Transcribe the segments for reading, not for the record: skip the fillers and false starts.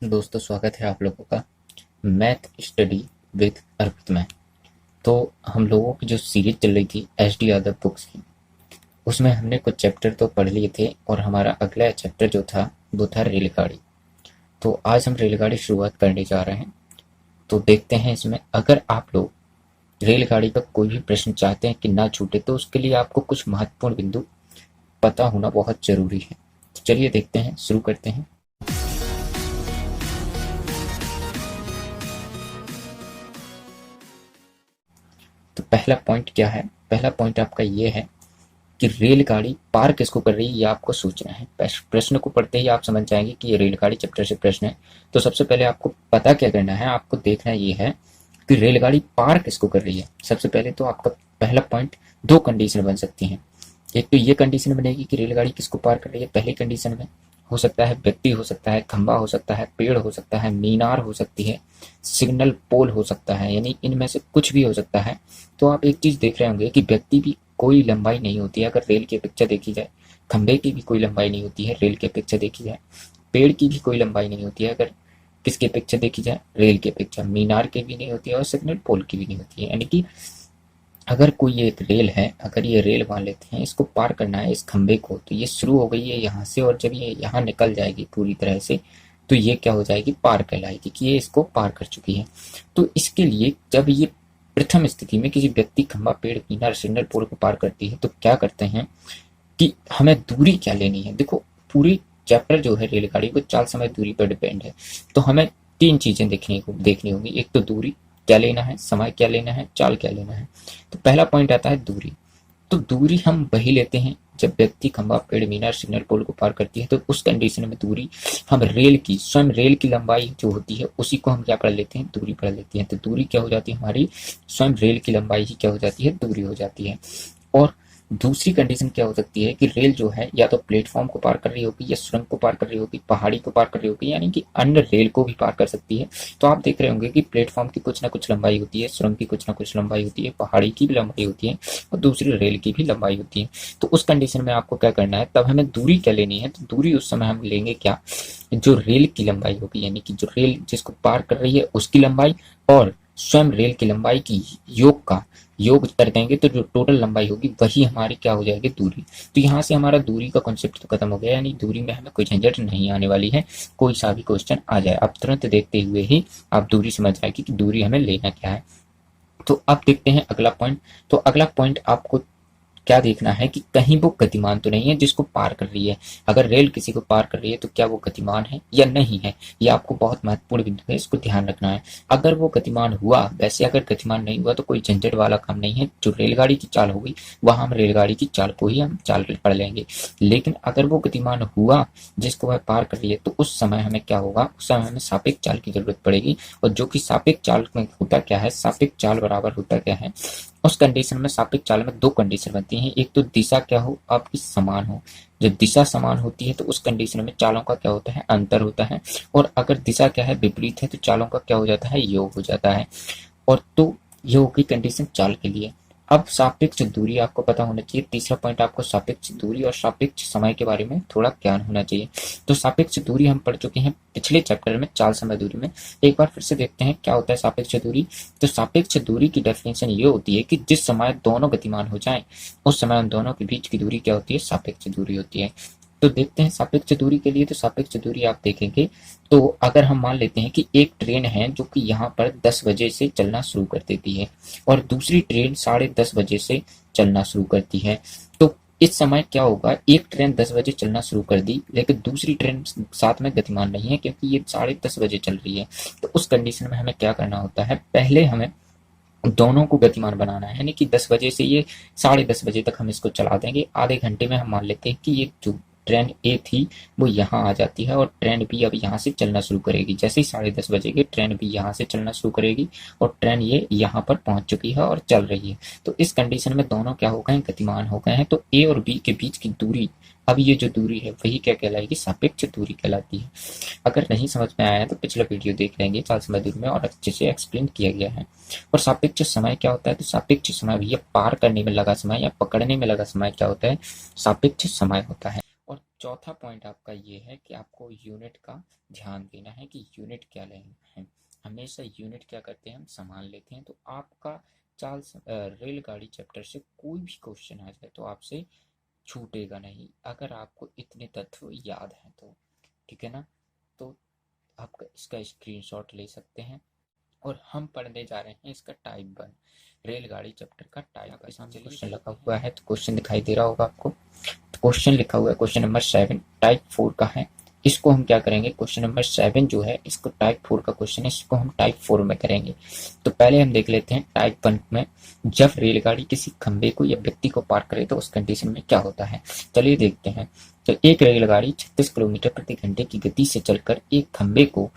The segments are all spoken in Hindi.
दोस्तों, स्वागत है आप लोगों का मैथ स्टडी विद अर्पित में। तो हम लोगों की जो सीरीज चल रही थी एच.डी. यादव बुक्स की, उसमें हमने कुछ चैप्टर तो पढ़ लिए थे और हमारा अगला चैप्टर जो था वो था रेलगाड़ी। तो आज हम रेलगाड़ी शुरुआत करने जा रहे हैं। तो देखते हैं इसमें, अगर आप लोग रेलगाड़ी का कोई भी प्रश्न चाहते हैं कि ना छूटे, तो उसके लिए आपको कुछ महत्वपूर्ण बिंदु पता होना बहुत जरूरी है। तो चलिए देखते हैं, शुरू करते हैं। तो पहला पॉइंट क्या है? पहला पॉइंट आपका ये है कि रेलगाड़ी पार किसको कर रही है, ये आपको सोचना है। प्रश्न को पढ़ते ही आप समझ जाएंगे कि ये रेलगाड़ी चैप्टर से प्रश्न है। तो सबसे पहले आपको पता क्या करना है, आपको देखना ये है कि रेलगाड़ी पार किसको कर रही है। सबसे पहले तो आपका पहला पॉइंट, दो कंडीशन बन सकती हैं। एक तो ये कंडीशन बनेगी कि रेलगाड़ी किसको पार कर रही है। पहली कंडीशन में हो सकता है व्यक्ति, हो सकता है खंबा, हो सकता है पेड़, हो सकता है मीनार, हो सकती है सिग्नल पोल, हो सकता है, यानी इनमें से कुछ भी हो सकता है। तो आप एक चीज देख रहे होंगे कि व्यक्ति भी कोई लंबाई नहीं होती है अगर रेल की अपेक्षा देखी जाए, खंबे की भी कोई लंबाई नहीं होती है रेल की अपेक्षा देखी जाए, पेड़ की भी कोई लंबाई नहीं होती है अगर किसकी अपेक्षा देखी जाए, रेल की अपेक्षा, मीनार की भी नहीं होती है और सिग्नल पोल की भी नहीं होती है। यानी कि अगर कोई एक रेल है, अगर ये रेल मान लेते हैं, इसको पार करना है इस खंबे को, तो ये शुरू हो गई है यहाँ से और जब ये यहाँ निकल जाएगी पूरी तरह से, तो ये क्या हो जाएगी, पार कहलाएगी कि ये इसको पार कर चुकी है। तो इसके लिए जब ये प्रथम स्थिति में किसी व्यक्ति, खंबा, पेड़, मीनार, सिग्नल पोल को पार करती है, तो क्या करते हैं कि हमें दूरी क्या लेनी है। देखो, पूरी चैप्टर जो है रेलगाड़ी को चाल समय दूरी पर डिपेंड है। तो हमें तीन चीजें देखनी होगी। एक तो दूरी क्या लेना है, समय क्या लेना है, चाल क्या लेना है। तो पहला पॉइंट आता है दूरी। तो दूरी हम वही लेते हैं जब व्यक्ति, खंबा, पेड़, मीनार, सिग्नल पोल को पार करती है। तो उस कंडीशन में दूरी हम रेल की, स्वयं रेल की लंबाई जो होती है उसी को हम क्या पढ़ लेते हैं, दूरी पढ़ लेते हैं। तो दूरी क्या हो जाती है हमारी, स्वयं रेल की लंबाई ही क्या हो जाती है, दूरी हो जाती है। और दूसरी कंडीशन क्या हो सकती है कि रेल जो है या तो प्लेटफॉर्म को पार कर रही होगी, या सुरंग को पार कर रही होगी, पहाड़ी को पार कर रही होगी, यानी कि अन्य रेल को भी पार कर सकती है। तो आप देख रहे होंगे कि प्लेटफॉर्म की कुछ ना कुछ लंबाई होती है, सुरंग की कुछ ना कुछ लंबाई होती है, पहाड़ी की भी लंबाई होती है और दूसरी रेल की भी लंबाई होती है। तो उस कंडीशन में आपको क्या करना है, तब हमें दूरी क्या लेनी है। तो दूरी उस समय हम लेंगे क्या, जो रेल की लंबाई होगी, यानी कि जो रेल जिसको पार कर रही है उसकी लंबाई, और स्वयं रेल की लंबाई की योग का योग कर देंगे, तो जो टोटल लंबाई होगी वही हमारी क्या हो जाएगी, दूरी। तो यहाँ से हमारा दूरी का कॉन्सेप्ट तो खत्म हो गया, यानी दूरी में हमें कोई झंझट नहीं आने वाली है। कोई सा भी क्वेश्चन आ जाए, आप तुरंत देखते हुए ही आप दूरी समझ जाएगी कि दूरी हमें लेना क्या है। तो अब देखते हैं अगला पॉइंट। तो अगला पॉइंट आपको क्या देखना है कि कहीं वो गतिमान तो नहीं है जिसको पार कर रही है। अगर रेल किसी को पार कर रही है तो क्या वो गतिमान है या नहीं है, ये आपको बहुत महत्वपूर्ण बिंदु है, इसको ध्यान रखना है। अगर वो गतिमान हुआ, वैसे अगर गतिमान नहीं हुआ तो कोई झंझट वाला काम नहीं है। जो रेलगाड़ी की चाल होगी वहां हम रेलगाड़ी की चाल को ही हम चाल पढ़ लेंगे। लेकिन अगर वो गतिमान हुआ जिसको वह पार कर रही है, तो उस समय हमें क्या होगा, उस समय हमें सापेक्ष चाल की जरूरत पड़ेगी। और जो कि सापेक्ष चाल में होता क्या है, सापेक्ष चाल बराबर होता क्या है, उस कंडीशन में, सापेक्ष चाल में दो कंडीशन बनती हैं। एक तो दिशा क्या हो, आपकी समान हो। जब दिशा समान होती है तो उस कंडीशन में चालों का क्या होता है, अंतर होता है। और अगर दिशा क्या है, विपरीत है, तो चालों का क्या हो जाता है, योग हो जाता है। और तो ये हो गई कंडीशन चाल के लिए। अब सापेक्ष दूरी आपको पता होना चाहिए। तीसरा पॉइंट, आपको सापेक्ष दूरी और सापेक्ष समय के बारे में थोड़ा ज्ञान होना चाहिए। तो सापेक्ष दूरी हम पढ़ चुके हैं पिछले चैप्टर में, चाल समय दूरी में। एक बार फिर से देखते हैं क्या होता है सापेक्ष दूरी। तो सापेक्ष दूरी की डेफिनेशन ये होती है कि जिस समय दोनों गतिमान हो जाएं, उस समय उन दोनों के बीच की दूरी क्या होती है, सापेक्ष दूरी होती है। तो देखते हैं सापेक्ष दूरी के लिए। तो सापेक्ष दूरी आप देखेंगे, तो अगर हम मान लेते हैं कि एक ट्रेन है जो कि यहाँ पर 10 बजे से चलना शुरू कर देती है और दूसरी ट्रेन 10:30 बजे से चलना शुरू करती है। तो इस समय क्या होगा, एक ट्रेन 10 बजे चलना शुरू कर दी लेकिन दूसरी ट्रेन साथ में गतिमान नहीं है क्योंकि ये 10:30 बजे चल रही है। तो उस कंडीशन में हमें क्या करना होता है, पहले हमें दोनों को गतिमान बनाना है। यानी कि 10 बजे से ये 10:30 बजे तक हम इसको चला देंगे। आधे घंटे में हम मान लेते हैं कि ये जो ट्रेन ए थी वो यहाँ आ जाती है और ट्रेन बी अब यहाँ से चलना शुरू करेगी। जैसे ही 10:30 बजेगी ट्रेन बी यहाँ से चलना शुरू करेगी और ट्रेन ये यहाँ पर पहुंच चुकी है और चल रही है। तो इस कंडीशन में दोनों क्या हो गए हैं, गतिमान हो गए हैं। तो ए और बी के बीच की दूरी, अब ये जो दूरी है वही क्या कहलाएगी, सापेक्ष दूरी कहलाती है। अगर नहीं समझ में आया है तो पिछला वीडियो देख लेंगे, चाल समय दूरी में और अच्छे से एक्सप्लेन किया गया है। और सापेक्ष समय क्या होता है, तो सापेक्ष समय भैया पार करने में लगा समय या पकड़ने में लगा समय क्या होता है, सापेक्ष समय होता है। और चौथा पॉइंट आपका ये है कि आपको यूनिट का ध्यान देना है कि यूनिट क्या लेना है। हमेशा यूनिट क्या करते हैं, हम संभाल लेते हैं। तो आपका रेलगाड़ी चैप्टर से कोई भी क्वेश्चन आ जाए तो आपसे छूटेगा नहीं, अगर आपको इतने तत्व याद हैं तो। ठीक है ना। तो आप इसका स्क्रीनशॉट ले सकते हैं। और हम पढ़ने जा रहे हैं इसका टाइप 1 रेलगाड़ी चैप्टर का टाइप। सामने क्वेश्चन लगा हुआ है तो क्वेश्चन दिखाई दे रहा होगा आपको। तो क्वेश्चन लिखा हुआ है, क्वेश्चन नंबर 7 टाइप 4 का है। इसको हम क्या करेंगे, क्वेश्चन नंबर 7 जो है इसको टाइप 4 का क्वेश्चन है, इसको हम टाइप 4 में करेंगे। तो पहले हम देख लेते हैं टाइप 1 में, जब रेलगाड़ी किसी खंबे को या व्यक्ति को पार करे तो उस कंडीशन में क्या होता है। चलिए देखते हैं। तो एक रेलगाड़ी 36 किलोमीटर प्रति घंटे की गति से चलकर एक खंबे को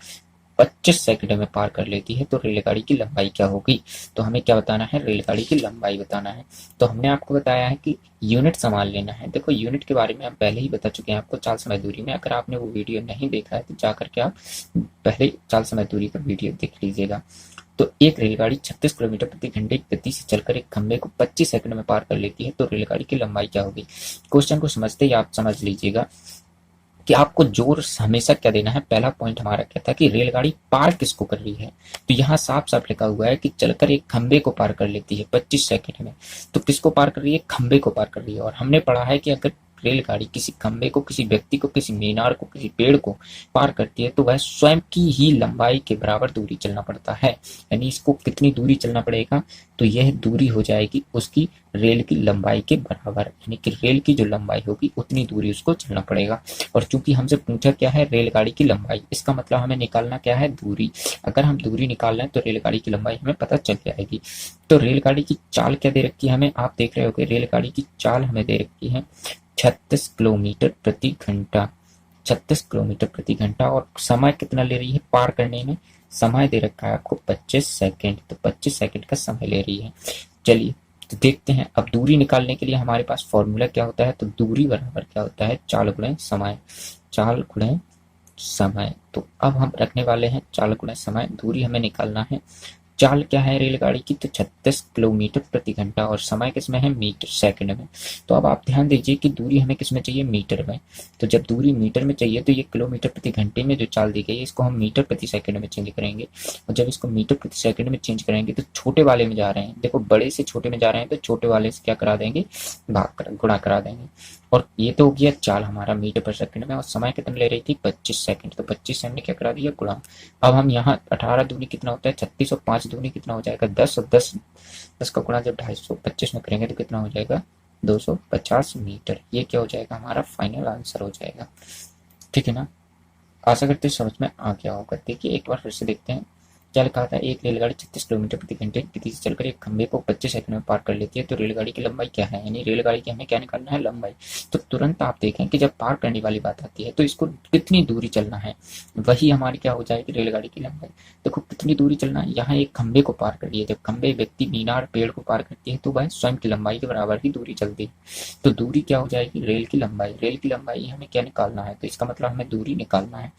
25 सेकंड में पार कर लेती है तो रेलगाड़ी की लंबाई क्या होगी। तो हमें क्या बताना है, रेलगाड़ी की लंबाई बताना है। तो हमने आपको बताया है कि यूनिट संभाल लेना है। देखो यूनिट के बारे में हम पहले ही बता चुके हैं आपको चाल समय दूरी में। अगर आपने वो वीडियो नहीं देखा है तो जाकर के आप पहले चाल समय दूरी का वीडियो देख लीजिएगा। तो एक रेलगाड़ी 36 किलोमीटर प्रति घंटे की गति से चलकर एक खंबे को 25 सेकंड में पार कर लेती है तो रेलगाड़ी की लंबाई क्या होगी। क्वेश्चन को समझते ही आप समझ लीजिएगा कि आपको जोर हमेशा क्या देना है। पहला पॉइंट हमारा क्या था कि रेलगाड़ी पार किसको कर रही है। तो यहाँ साफ साफ लिखा हुआ है कि चलकर एक खंबे को पार कर लेती है 25 सेकंड में। तो किसको पार कर रही है, खंबे को पार कर रही है। और हमने पढ़ा है कि अगर रेलगाड़ी किसी खंबे को, किसी व्यक्ति को, किसी मीनार को, किसी पेड़ को पार करती है तो वह स्वयं की ही लंबाई के बराबर दूरी चलना पड़ता है। यानी इसको कितनी दूरी चलना पड़ेगा, तो यह दूरी हो जाएगी उसकी रेल की लंबाई के बराबर। यानी कि रेल की जो लंबाई होगी उतनी दूरी उसको चलना पड़ेगा। और चूंकि हमसे पूछा क्या है, रेलगाड़ी की लंबाई, इसका मतलब हमें निकालना क्या है, दूरी। अगर हम दूरी निकाल रहे हैं तो रेलगाड़ी की लंबाई हमें पता चल जाएगी। तो रेलगाड़ी की चाल क्या दे रखी है हमें, आप देख रहे होगे रेलगाड़ी की चाल हमें दे रखी है 36 किलोमीटर प्रति घंटा। 36 किलोमीटर प्रति घंटा। और समय कितना ले रही है पार करने में, समय दे रखा है आपको 25 सेकंड। तो 25 सेकंड का समय ले रही है। चलिए तो देखते हैं। अब दूरी निकालने के लिए हमारे पास फॉर्मूला क्या होता है, तो दूरी बराबर क्या होता है, चाल गुणे समय। चाल गुणे समय। तो अब हम रखने वाले हैं चाल गुणे समय। दूरी हमें निकालना है। चाल क्या है रेलगाड़ी की, तो 36 किलोमीटर प्रति घंटा। और समय किसमें है, मीटर सेकंड में। तो अब आप ध्यान दीजिए कि दूरी हमें किसमें चाहिए, मीटर में। तो जब दूरी मीटर में चाहिए तो ये किलोमीटर प्रति घंटे में जो चाल दी गई है इसको हम मीटर प्रति सेकंड में चेंज करेंगे। और जब इसको मीटर प्रति सेकंड में चेंज करेंगे तो छोटे वाले में जा रहे हैं, देखो बड़े से छोटे में जा रहे हैं तो छोटे वाले से क्या करा देंगे, गुणा करा देंगे। और ये तो हो गया चाल हमारा मीटर पर सेकंड में। और समय कितना ले रही थी, 25 सेकंड। तो 25 से हमने क्या करा दिया, गुणा। अब हम यहाँ 18 दूनी कितना होता है 36 और 5 दूनी कितना हो जाएगा 10। और 10 का गुणा जब 225 में करेंगे तो कितना हो जाएगा 250 मीटर। ये क्या हो जाएगा, हमारा फाइनल आंसर हो जाएगा। ठीक है ना। आशा करते हैं समझ में आ गया होगा। देखिए एक बार फिर से देखते हैं क्या लिखा था। एक रेलगाड़ी 36 किलोमीटर प्रति घंटे की गति से चलकर एक खंबे को 25 सेकंड में पार कर लेती है तो रेलगाड़ी की लंबाई क्या है। यानी रेलगाड़ी की हमें क्या निकालना है, लंबाई। तो तुरंत आप देखें कि जब पार करने वाली बात आती है तो इसको कितनी दूरी चलना है, वही हमारी क्या हो जाएगी, रेलगाड़ी की लंबाई। देखो कितनी दूरी चलना है, यहाँ एक खंबे को पार कर रही है। जब खंबे, व्यक्ति, मीनार, पेड़ को पार करती है तो वह स्वयं की लंबाई के बराबर ही दूरी चलती है। तो दूरी क्या हो जाएगी, रेल की लंबाई। रेल की लंबाई हमें क्या निकालना है, तो इसका मतलब हमें दूरी निकालना है।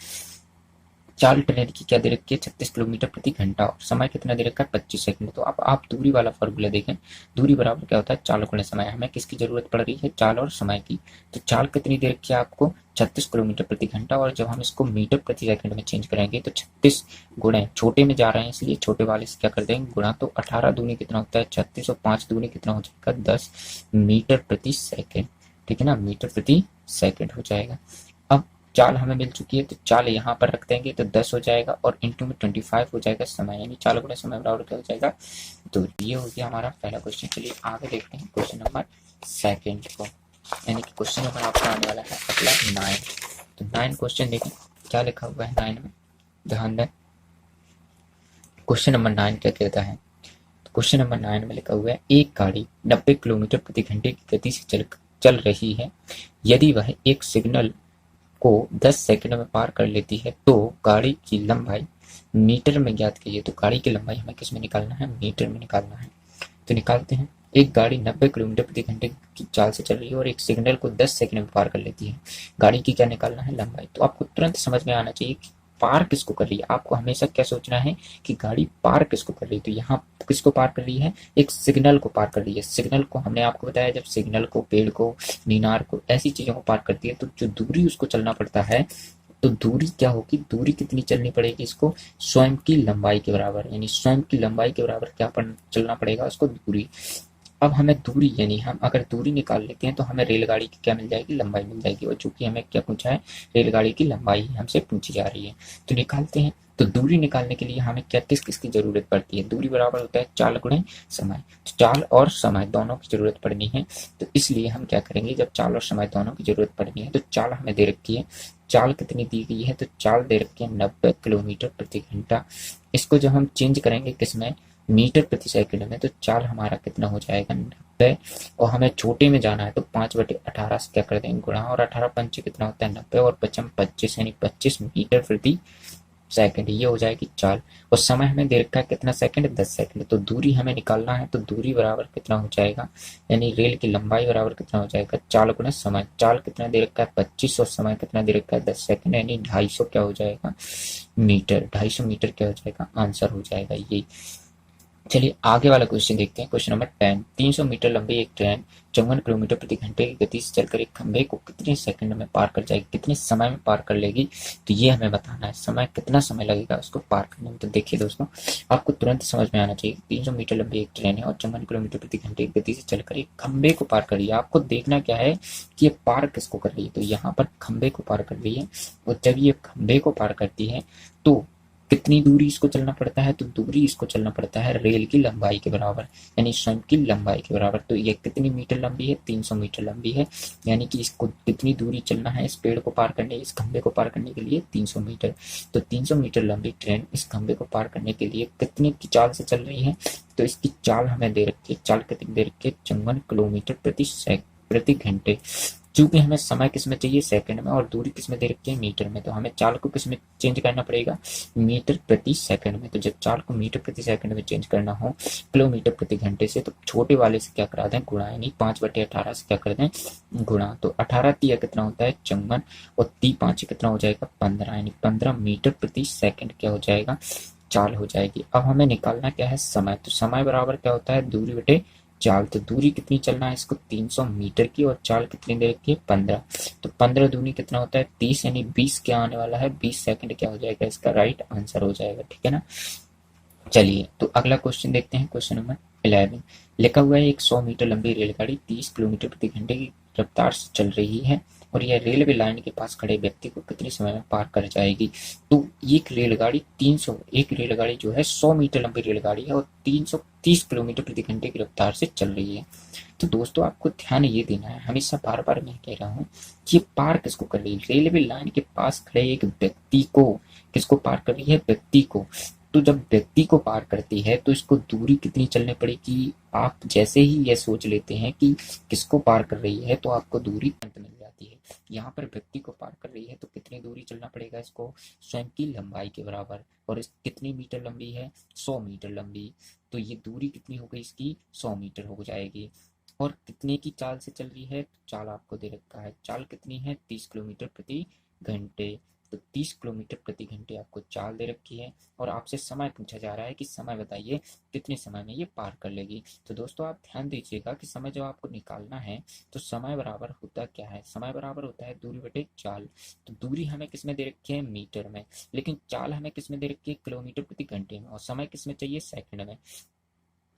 चाल ट्रेन की क्या दे रखी है, 36 किलोमीटर प्रति घंटा। और समय कितना दे रखा है, 25 सेकंड। तो अब आप दूरी वाला फॉर्मूला देखें। दूरी बराबर क्या होता है, चाल गुणे समय। हमें किसकी जरूरत पड़ रही है, चाल और समय की। तो चाल कितनी दे रखी है आपको, 36 किलोमीटर प्रति घंटा। और जब हम इसको मीटर प्रति सेकंड में चेंज करेंगे तो 36 गुणे, छोटे में जा रहे हैं इसलिए छोटे वाले से क्या कर देंगे, गुणा। तो 18 दूनी कितना होता है 36 और 5 दूनी कितना हो जाएगा 10 मीटर प्रति सेकंड। ठीक है ना, मीटर प्रति सेकंड हो जाएगा। अब चाल हमें मिल चुकी है तो चाल यहाँ पर रख देंगे तो 10 हो जाएगा और इंटू में 25 हो जाएगा समय। यानी चाल गुणे समय बराबर क्या हो जाएगा, तो ये हो गया हमारा पहला क्वेश्चन। चलिए आगे देखते हैं क्वेश्चन नंबर 2 को। यानी कि क्वेश्चन नंबर आपका आने वाला है अगला 9। तो 9 क्वेश्चन देखें क्या लिखा हुआ है 9 में, ध्यान दें। क्वेश्चन नंबर 9 क्या कहता है, तो क्वेश्चन नंबर 9 में लिखा हुआ है एक गाड़ी 90 किलोमीटर प्रति घंटे की गति से चल रही है। यदि वह एक सिग्नल को 10 सेकंड में पार कर लेती है तो गाड़ी की लंबाई मीटर में ज्ञात कीजिए। तो गाड़ी की लंबाई हमें किस में निकालना है, मीटर में निकालना है। तो निकालते हैं। एक गाड़ी 90 किलोमीटर प्रति घंटे की चाल से चल रही है और एक सिग्नल को 10 सेकंड में पार कर लेती है। गाड़ी की क्या निकालना है, लंबाई। तो आपको तुरंत समझ में आना चाहिए पार किसको कर रही है। आपको हमेशा क्या सोचना है कि गाड़ी पार किसको कर रही है। तो यहाँ किसको पार कर रही है, एक सिग्नल को पार कर रही है। सिग्नल को हमने आपको बताया, जब सिग्नल को, पेड़ को, मीनार को, ऐसी चीजों को पार करती है तो जो दूरी उसको चलना पड़ता है, तो दूरी क्या होगी, दूरी कितनी चलनी पड़ेगी इसको, स्वयं की लंबाई के बराबर, यानी स्वयं की लंबाई के बराबर क्या चलना पड़ेगा उसको, दूरी। अब हमें दूरी, यानी हम अगर दूरी निकाल लेते हैं तो हमें रेलगाड़ी की क्या मिल जाएगी, लंबाई मिल जाएगी। और चूंकि हमें क्या पूछा है, रेलगाड़ी की लंबाई ही हमसे पूछी जा रही है, तो निकालते हैं। तो दूरी निकालने के लिए हमें क्या किस किस की जरूरत पड़ती है, दूरी बराबर होता है चाल गुणे समय। तो चाल और समय दोनों की जरूरत पड़नी है। तो इसलिए हम क्या करेंगे, जब चाल और समय दोनों की जरूरत पड़नी है तो चाल हमें दे रखी है। चाल कितनी दी गई है, तो चाल दे रखी है 90 किलोमीटर प्रति घंटा। इसको जब हम चेंज करेंगे किसमें, मीटर प्रति सेकंड में, तो चाल हमारा कितना हो जाएगा, 90। और हमें छोटे में जाना है तो 5/18 से क्या कर देंगे, गुणा, और 18 पंचे कितना होता है 90, और पचम 25, यानी 25 मीटर प्रति सेकंड, ये हो जाएगी चाल। और समय हमें दे रखा है कितना सेकंड, 10 सेकंड। तो दूरी हमें निकालना है, तो दूरी बराबर कितना हो जाएगा, यानी रेल की लंबाई बराबर कितना हो जाएगा, चाल गुना समय। चाल कितना दे रखा है 25, और समय कितना दे रखा है 10 सेकंड, यानी 250 क्या हो जाएगा मीटर, 250 मीटर क्या हो जाएगा, आंसर हो जाएगा ये। चलिए आगे वाला क्वेश्चन देखते हैं। क्वेश्चन नंबर 10, 300 मीटर लंबी एक ट्रेन 54 किलोमीटर प्रति घंटे की गति से चलकर एक खंभे को कितने सेकंड में पार कर जाएगी, कितने समय में पार कर लेगी, तो ये हमें बताना है। समय कितना समय लगेगा उसको पार करने में। तो देखिए दोस्तों, आपको तुरंत समझ में आना चाहिए, 300 मीटर लंबी एक ट्रेन है और 54 किलोमीटर प्रति घंटे की गति से चलकर एक खंभे को पार कर रही है। आपको देखना क्या है कि ये पार किसको कर रही है, तो यहाँ पर खंभे को पार कर रही है। और जब ये खंभे को पार करती है तो कितनी दूरी इसको चलना पड़ता है, तो दूरी इसको चलना पड़ता है रेल की लंबाई के बराबर, यानी स्वयं की लंबाई के बराबर। तो ये कितनी मीटर लंबी है, 300 मीटर लंबी है। यानी कि इसको कितनी दूरी चलना है इस पेड़ को पार करने, इस खंभे को पार करने के लिए, 300 मीटर। तो 300 मीटर लंबी ट्रेन इस खंभे को पार करने के लिए कितने की चाल से चल रही है, तो इसकी चाल हमें दे रखी है। चाल कितनी दे रखी है, 54 किलोमीटर प्रति घंटे। चूंकि हमें समय किसमें चाहिए, सेकंड में, और दूरी किसमें दे रखी है, मीटर में, तो हमें चाल को किसमें चेंज करना पड़ेगा, मीटर प्रति सेकंड में। तो जब चाल को मीटर प्रति सेकंड में चेंज करना हो किलोमीटर प्रति घंटे से, तो छोटे वाले से क्या करा दें, गुणा, यानी 5/18 से क्या कर दें, गुणा। तो 18 तिया कितना होता है 54, और 3×5 कितना हो जाएगा 15, यानी 15 मीटर प्रति सेकंड क्या हो जाएगा, चाल हो जाएगी। अब हमें निकालना क्या है, समय। तो समय बराबर क्या होता है, दूरी बटे चाल। तो दूरी कितनी चलना है इसको, 300 मीटर की, और चाल कितनी दे रखी है 15। तो 15 दूनी कितना होता है 30, यानी 20 क्या आने वाला है, 20 सेकंड क्या हो जाएगा, इसका राइट आंसर हो जाएगा। ठीक है ना। चलिए तो अगला क्वेश्चन देखते हैं। क्वेश्चन नंबर 11, लिखा हुआ है एक 100 मीटर लंबी रेलगाड़ी 30 किलोमीटर प्रति घंटे की रफ्तार से चल रही है और यह रेलवे लाइन के पास खड़े व्यक्ति को कितने समय में पार कर जाएगी। तो एक रेलगाड़ी 300, एक रेलगाड़ी जो है 100 मीटर लंबी रेलगाड़ी है और 330 किलोमीटर प्रति घंटे की रफ्तार से चल रही है। तो दोस्तों आपको ध्यान ये देना है, हमेशा बार बार मैं कह रहा हूँ कि ये पार किसको कर रही है, रेलवे लाइन के पास खड़े एक व्यक्ति को। किसको पार कर रही है, व्यक्ति को। तो जब व्यक्ति को पार करती है तो इसको दूरी कितनी चलनी पड़ेगी। आप जैसे ही ये सोच लेते हैं कि किसको पार कर रही है तो आपको दूरी तुरंत मिल जाती है। यहाँ पर व्यक्ति को पार कर रही है तो कितनी दूरी चलना पड़ेगा इसको, स्वयं की लंबाई के बराबर। और इस कितनी मीटर लंबी है, 100 मीटर लंबी। तो ये दूरी कितनी हो गई इसकी, 100 मीटर हो जाएगी। और कितने की चाल से चल रही है, चाल आपको दे रखा है, चाल कितनी है 30 किलोमीटर प्रति घंटे। तो 30 किलोमीटर प्रति घंटे आपको चाल दे रखी है और आपसे समय पूछा जा रहा है कि समय बताइए कितने समय में ये पार कर लेगी। तो दोस्तों आप ध्यान दीजिएगा कि समय जब आपको निकालना है तो समय बराबर होता क्या है, समय बराबर होता है दूरी बटे चाल। तो दूरी हमें किस में दे रखी है, मीटर में, लेकिन चाल हमें किस में दे रखी है, किलोमीटर प्रति घंटे में, और समय किस में चाहिए, सेकंड में।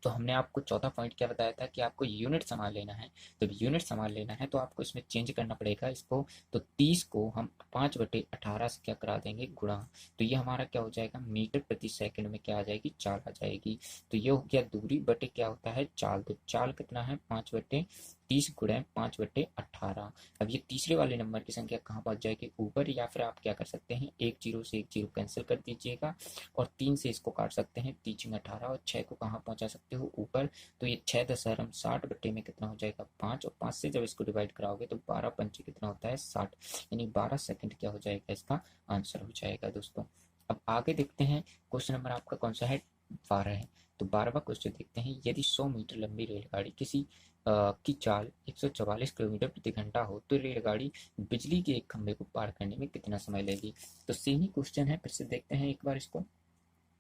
तो हमने आपको चौथा पॉइंट क्या बताया था कि आपको यूनिट सामान लेना है। तो यूनिट सामान लेना है तो आपको इसमें चेंज करना पड़ेगा इसको। तो 30 को हम 5/18 से क्या करा देंगे, गुणा। तो ये हमारा क्या हो जाएगा, मीटर प्रति सेकंड में क्या आ जाएगी, चाल आ जाएगी। तो ये हो गया दूरी बटे क्या होता है, चाल। तो चाल कितना है 5/30 गुणे 5/18। अब ये तीसरे वाले नंबर की संख्या कहाँ पहुंच जाएगी, ऊपर, या फिर आप क्या कर सकते हैं, एक जीरो से एक जीरो कैंसिल कर दीजिएगा और 3 से इसको काट सकते हैं, 3×18, और 6 को कहाँ पहुंचा सकते हो, ऊपर। तो ये 6×10 60 बट्टे में कितना हो जाएगा 5, और 5 से जब इसको डिवाइड कराओगे तो 12 पंचे कितना होता है 60, यानी 12 सेकंड क्या हो जाएगा, इसका आंसर हो जाएगा दोस्तों। अब आगे देखते हैं, क्वेश्चन नंबर आपका कौन सा है, 12 है। तो 12वां क्वेश्चन देखते हैं, यदि 100 मीटर लंबी रेलगाड़ी किसी की चाल 144 किलोमीटर प्रति घंटा हो तो रेलगाड़ी बिजली के एक खंभे को पार करने में कितना समय लेगी। तो सेम ही क्वेश्चन है, फिर से देखते हैं एक बार इसको।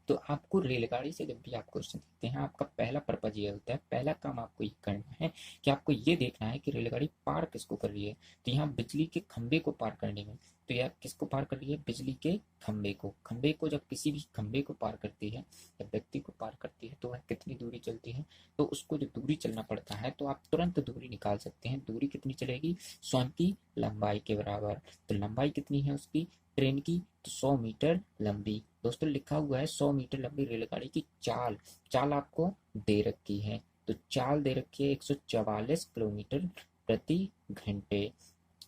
तो आपको रेलगाड़ी से जब भी आप क्वेश्चन देखते हैं, आपका पहला पर्पज ये होता है, पहला काम आपको ये करना है कि आपको ये देखना है कि रेलगाड़ी पार किसको कर रही है। तो यहाँ बिजली के खंभे को पार करने में, तो यह किसको पार कर रही है, बिजली के खंभे को। खंभे को जब किसी भी खंभे को पार करती है या व्यक्ति को पार करती है तो वह कितनी दूरी चलती है। तो उसको जो दूरी चलना पड़ता है तो आप तुरंत दूरी निकाल सकते हैं। दूरी कितनी चलेगी, स्वयं की लंबाई के बराबर। तो लंबाई कितनी है उसकी, ट्रेन की, तो 100 मीटर लंबी। दोस्तों लिखा हुआ है 100 मीटर लंबी रेलगाड़ी की चाल, चाल आपको दे रखी है। तो चाल दे रखी है 144 किलोमीटर प्रति घंटे,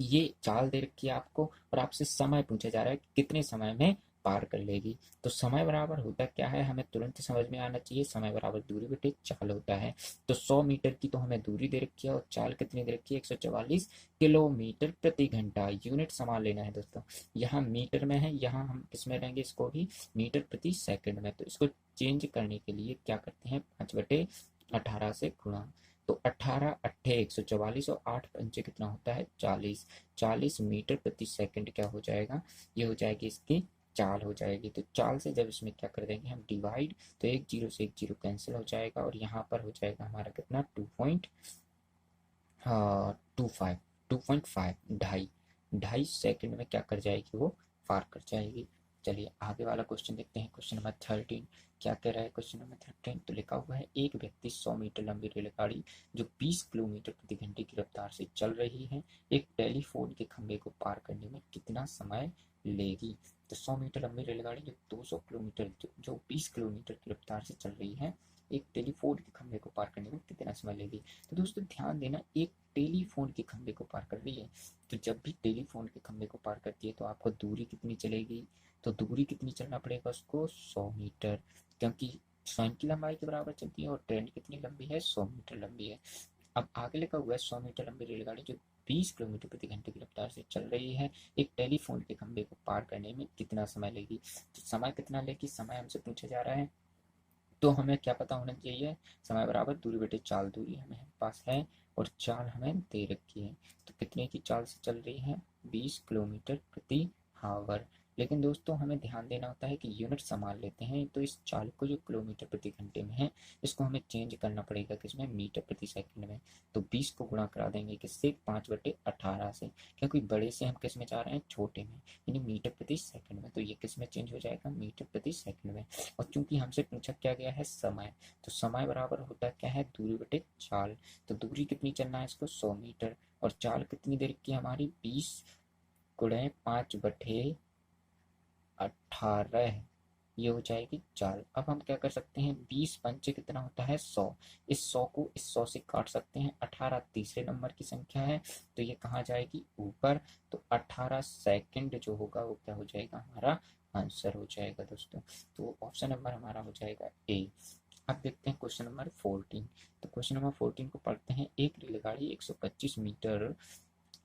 ये चाल दे रखी है आपको। और आपसे समय पूछा जा रहा है कि कितने समय में पार कर लेगी। तो समय बराबर होता क्या है, हमें तुरंत समझ में आना चाहिए, समय बराबर दूरी बटे चाल होता है। तो 100 मीटर की तो हमें दूरी दे रखी है और चाल कितनी दे रखी है, 144 किलोमीटर प्रति घंटा। यूनिट समान लेना है दोस्तों, यहाँ मीटर में है, यहाँ हम किस में रहेंगे, इसको भी मीटर प्रति सेकंड में। तो इसको चेंज करने के लिए क्या करते हैं, 5/18 से गुणा। तो 18 अट्ठे 144 और 8 पंचे कितना होता है, 40। 40 मीटर प्रति सेकंड क्या हो जाएगा, ये हो जाएगी इसकी चाल हो जाएगी। तो चाल से जब इसमें क्या कर देंगे हम डिवाइड, तो एक जीरो से एक जीरो कैंसिल हो जाएगा और यहाँ पर हो जाएगा हमारा कितना, 2.25, 2.5, ढाई। ढाई सेकंड में क्या कर जाएगी, वो पार कर जाएगी। चलिए आगे वाला क्वेश्चन देखते हैं, क्वेश्चन नंबर 13। क्या कह रहा है क्वेश्चन नंबर 13, तो लिखा हुआ है एक व्यक्ति 100 मीटर लंबी रेलगाड़ी जो 20 किलोमीटर प्रति घंटे की रफ्तार से चल रही है एक टेलीफोन के खंभे को पार करने में कितना समय लेगी। तो 100 मीटर लंबी रेलगाड़ी जो 200 किलोमीटर जो 20 किलोमीटर की रफ्तार से चल रही है एक टेलीफोन के खंभे को पार करने में कितना समय लेगी। तो दोस्तों ध्यान देना, एक टेलीफोन के खंभे को पार कर रही है, तो जब भी टेलीफोन के खंभे को पार करती है तो आपको दूरी कितनी चलेगी, तो दूरी कितनी चलना पड़ेगा उसको, 100 मीटर, क्योंकि स्वयं की लंबाई के बराबर चलती है और ट्रेन कितनी लंबी है, 100 मीटर लंबी है। अब आगे लिखा हुआ है 100 मीटर लंबी रेलगाड़ी जो 20 किलोमीटर प्रति घंटे की रफ्तार से चल रही है एक टेलीफोन के खंभे को पार करने में कितना समय लेगी। तो समय कितना लेगी, समय हमसे पूछा जा रहा है, तो हमें क्या पता होना चाहिए, समय बराबर दूरी बटे चाल। दूरी हमें पास है और चाल हमें दे रखी है। तो कितने की चाल से चल रही है, 20 किलोमीटर प्रति हावर। लेकिन दोस्तों हमें ध्यान देना होता है कि यूनिट समान लेते हैं, तो इस चाल को जो किलोमीटर प्रति घंटे में है इसको हमें चेंज करना पड़ेगा किसमें, मीटर प्रति सेकंड में। तो 20 को गुणा करा देंगे किससे, 5/18 से, क्योंकि बड़े से हम किस में जा रहे हैं, छोटे में, यानी मीटर प्रति सेकंड में। तो ये किस में चेंज हो जाएगा, मीटर प्रति सेकंड में। और चूंकि हमसे पूछा क्या गया है, समय, तो समय बराबर होता क्या है, दूरी बटे चाल। तो दूरी कितनी चलना है इसको, 100 मीटर, और चाल कितनी देर की हमारी, 20 गुणे 5/18, ये हो जाएगी चाल। अब हम क्या कर सकते हैं, 20 पंचे कितना होता है, 100। इस 100 को इस 100 से काट सकते हैं। 18 तीसरे नंबर की संख्या है तो ये कहाँ जाएगी, ऊपर। तो 18 सेकंड जो होगा वो क्या हो जाएगा, हमारा आंसर हो जाएगा दोस्तों। तो ऑप्शन नंबर हमारा हो जाएगा ए। अब देखते हैं क्वेश्चन नंबर 14। तो क्वेश्चन नंबर 14 को पढ़ते हैं, एक रेलगाड़ी 125 मीटर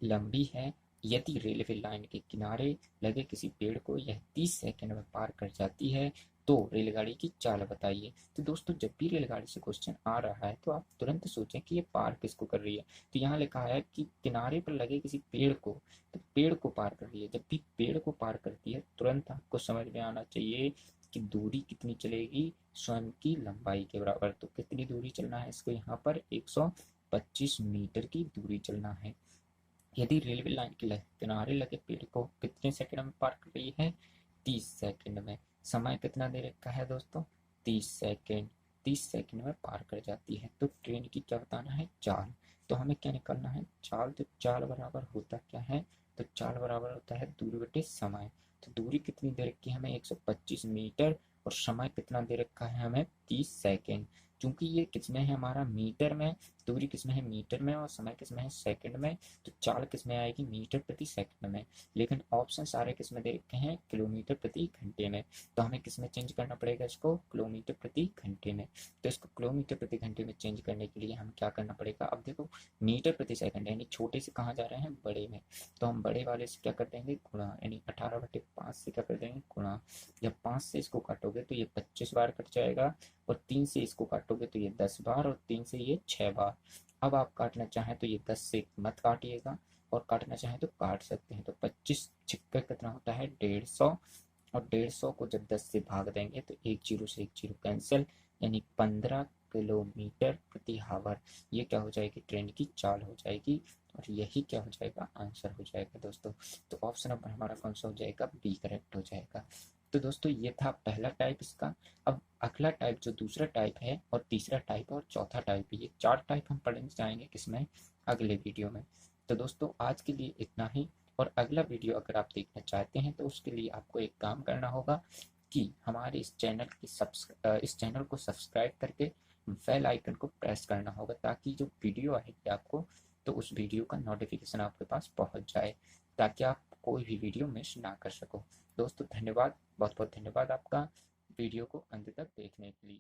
लंबी है, यदि रेलवे लाइन के किनारे लगे किसी पेड़ को यह 30 सेकंड में पार कर जाती है तो रेलगाड़ी की चाल बताइए। तो दोस्तों जब भी रेलगाड़ी से क्वेश्चन आ रहा है तो आप तुरंत सोचें कि ये पार किसको कर रही है। तो यहाँ लिखा है कि किनारे पर लगे किसी पेड़ को, तो पेड़ को पार कर रही है। जब भी पेड़ को पार करती है तुरंत आपको समझ में आना चाहिए कि दूरी कितनी चलेगी, स्वयं की लंबाई के बराबर। तो कितनी दूरी चलना है इसको, यहाँ पर 125 मीटर की दूरी चलना है। यदि रेलवे लाइन के किनारे लगे पेड़ को कितने सेकंड में पार कर रही है, 30 सेकंड में। समय कितना दे रखा है दोस्तों, 30 सेकंड। 30 सेकंड में पार कर जाती है। तो ट्रेन की क्या बताना है, चाल। तो हमें क्या निकालना है, चाल। तो चाल बराबर होता क्या है, तो चाल बराबर होता है दूरी बटे समय। तो दूरी कितनी दे रखी है हमें, 125 मीटर, और समय कितना दे रखा है हमें, 30 सेकंड। चूंकि ये किसमें है हमारा, मीटर में, दूरी किसमें है, मीटर में, और समय किसमें है, सेकंड में। तो चाल किसमें आएगी, मीटर प्रति सेकंड में। लेकिन ऑप्शन सारे किसमें दे रखे हैं, किलोमीटर प्रति घंटे में। तो हमें किसमें चेंज करना पड़ेगा इसको, किलोमीटर प्रति घंटे में। तो इसको किलोमीटर प्रति घंटे में चेंज करने के लिए हम क्या करना पड़ेगा, अब देखो मीटर प्रति सेकंड यानी छोटे से कहाँ जा रहे हैं, बड़े में। तो हम बड़े वाले से क्या कर देंगे, गुणा, यानी 18/5 से क्या कर देंगे, गुणा। जब 5 से इसको काटोगे तो ये 25 बार कट जाएगा, और 3 से इसको काटोगे तो ये 10 बार, और 3 से ये 6 बार। अब आप काटना चाहें तो ये 10 से मत काटिएगा, और काटना चाहें तो काट सकते हैं। तो 25 छिक्के कितना होता है 150, और 150 को जब 10 से भाग देंगे तो एक जीरो से एक जीरो कैंसिल, यानी 15 किलोमीटर प्रति हावर। ये क्या हो जाएगी, ट्रेन की चाल हो जाएगी, और यही क्या हो जाएगा, आंसर हो जाएगा दोस्तों। तो ऑप्शन नंबर हमारा कौन सा हो जाएगा, बी करेक्ट हो जाएगा। तो दोस्तों ये था पहला टाइप इसका। अब अगला टाइप जो दूसरा टाइप है, और तीसरा टाइप और चौथा टाइप है, ये 4 टाइप हम पढ़ने जाएंगे किसमें, अगले वीडियो में। तो दोस्तों आज के लिए इतना ही, और अगला वीडियो अगर आप देखना चाहते हैं तो उसके लिए आपको एक काम करना होगा कि हमारे इस चैनल को सब्सक्राइब करके बेल आइकन को प्रेस करना होगा, ताकि जो वीडियो आएगी आपको, तो उस वीडियो का नोटिफिकेशन आपके पास पहुंच जाए, ताकि आप कोई भी वीडियो मिस ना कर सको। दोस्तों धन्यवाद, बहुत बहुत धन्यवाद आपका वीडियो को अंत तक देखने के लिए।